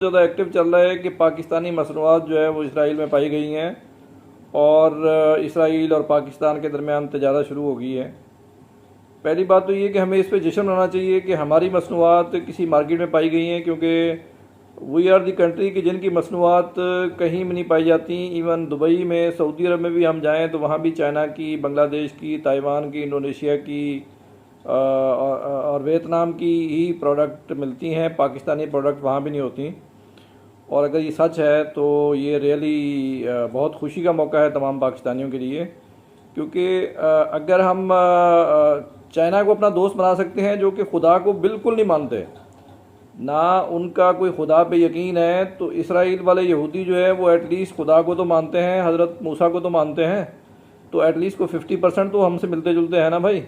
ज़्यादा एक्टिव चल रहा है कि पाकिस्तानी मसनूआत जो है वो इसराइल में पाई गई हैं और इसराइल और पाकिस्तान के दरमियान तजारत शुरू हो गई है। पहली बात तो ये कि हमें इस पे जश्न मनाना चाहिए कि हमारी मसनूआत किसी मार्केट में पाई गई हैं, क्योंकि वी आर दी कंट्री की जिनकी मसनूआत कहीं भी नहीं पाई जाती। इवन दुबई में, सऊदी अरब में भी हम जाएँ तो वहाँ भी चाइना की, बांग्लादेश की, ताइवान की, इंडोनेशिया की और वियतनाम की ही प्रोडक्ट मिलती हैं। पाकिस्तानी प्रोडक्ट वहाँ भी नहीं होती। और अगर ये सच है तो ये रियली बहुत खुशी का मौका है तमाम पाकिस्तानियों के लिए, क्योंकि अगर हम चाइना को अपना दोस्त बना सकते हैं जो कि खुदा को बिल्कुल नहीं मानते, ना उनका कोई खुदा पे यकीन है, तो इसराइल वाले यहूदी जो है वो एटलीस्ट खुदा को तो मानते हैं, हज़रत मूसा को तो मानते हैं, तो एटलीस्ट को 50% तो हमसे मिलते जुलते हैं ना भाई।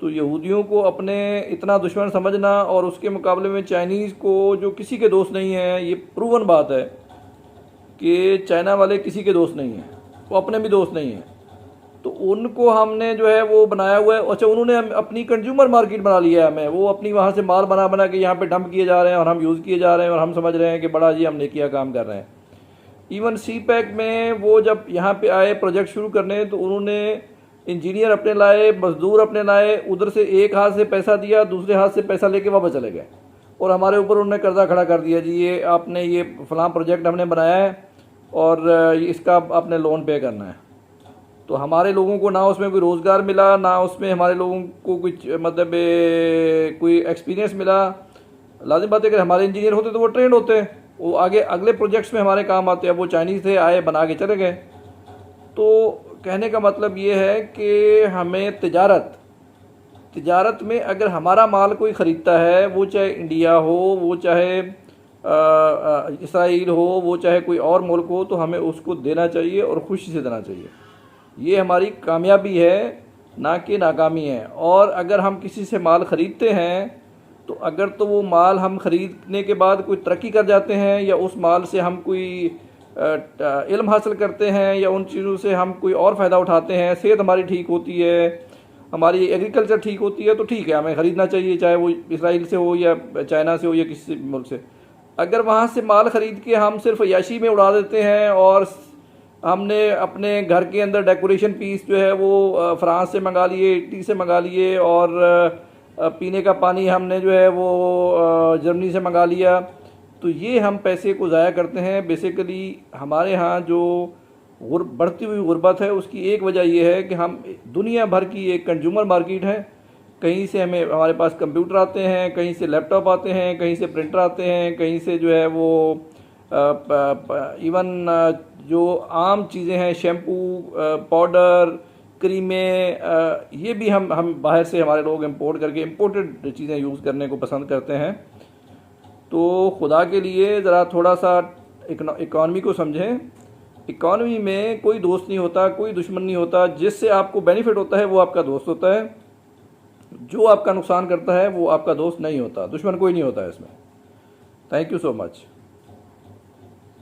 तो यहूदियों को अपने इतना दुश्मन समझना और उसके मुकाबले में चाइनीज़ को जो किसी के दोस्त नहीं है, ये प्रूवन बात है कि चाइना वाले किसी के दोस्त नहीं हैं, वो अपने भी दोस्त नहीं हैं। तो उनको हमने जो है वो बनाया हुआ है। अच्छा, उन्होंने अपनी कंज्यूमर मार्केट बना लिया है हमें, वो अपनी वहाँ से माल बना बना के यहाँ पे डंप किए जा रहे हैं और हम यूज़ किए जा रहे हैं और हम समझ रहे हैं कि बड़ा जी हमने किया काम कर रहे हैं। इवन सी पैक में वो जब यहाँ पे आए प्रोजेक्ट शुरू करने, तो उन्होंने इंजीनियर अपने लाए, मजदूर अपने लाए, उधर से एक हाथ से पैसा दिया, दूसरे हाथ से पैसा लेके वापस चले गए और हमारे ऊपर उन्होंने कर्जा खड़ा कर दिया, जी ये आपने ये फ़लाँ प्रोजेक्ट हमने बनाया है और इसका आपने लोन पे करना है। तो हमारे लोगों को ना उसमें कोई रोज़गार मिला, ना उसमें हमारे लोगों को कुछ मतलब कोई एक्सपीरियंस मिला। लाजिम बात है, अगर हमारे इंजीनियर होते तो वो ट्रेंड होते, वो आगे अगले प्रोजेक्ट्स में हमारे काम आते। अब वो चाइनीज़ थे, आए बना के चले गए। तो कहने का मतलब ये है कि हमें तिजारत में अगर हमारा माल कोई ख़रीदता है, वो चाहे इंडिया हो, वो चाहे इसराइल हो, वो चाहे कोई और मुल्क हो, तो हमें उसको देना चाहिए और खुशी से देना चाहिए। ये हमारी कामयाबी है, ना कि नाकामी है। और अगर हम किसी से माल ख़रीदते हैं तो अगर तो वो माल हम ख़रीदने के बाद कोई तरक्की कर जाते हैं, या उस माल से हम कोई इल्म हासिल करते हैं, या उन चीज़ों से हम कोई और फ़ायदा उठाते हैं, सेहत हमारी ठीक होती है, हमारी एग्रीकल्चर ठीक होती है, तो ठीक है, हमें ख़रीदना चाहिए, चाहे वो इसराइल से हो या चाइना से हो या किसी मुल्क से। अगर वहाँ से माल ख़रीद के हम सिर्फ अय्याशी में उड़ा देते हैं और हमने अपने घर के अंदर डेकोरेशन पीस जो है वो फ्रांस से मंगा लिए, इटली से मंगा लिए, और पीने का पानी हमने जो है वो जर्मनी से मंगा लिया, तो ये हम पैसे को ज़ाया करते हैं। बेसिकली हमारे यहाँ जो बढ़ती हुई गुर्बत है, उसकी एक वजह यह है कि हम दुनिया भर की एक कंज्यूमर मार्केट है। कहीं से हमारे पास कंप्यूटर आते हैं, कहीं से लैपटॉप आते हैं, कहीं से प्रिंटर आते हैं, कहीं से जो है वो इवन जो आम चीज़ें हैं, शैम्पू, पाउडर, क्रीमें, ये भी हम बाहर से हमारे लोग इंपोर्ट करके इम्पोर्टेड चीज़ें यूज़ करने को पसंद करते हैं। तो खुदा के लिए ज़रा थोड़ा सा इकॉनमी को समझें। इकॉनमी में कोई दोस्त नहीं होता, कोई दुश्मन नहीं होता। जिससे आपको बेनिफिट होता है वो आपका दोस्त होता है, जो आपका नुकसान करता है वो आपका दोस्त नहीं होता। दुश्मन कोई नहीं होता है इसमें। Thank you so much.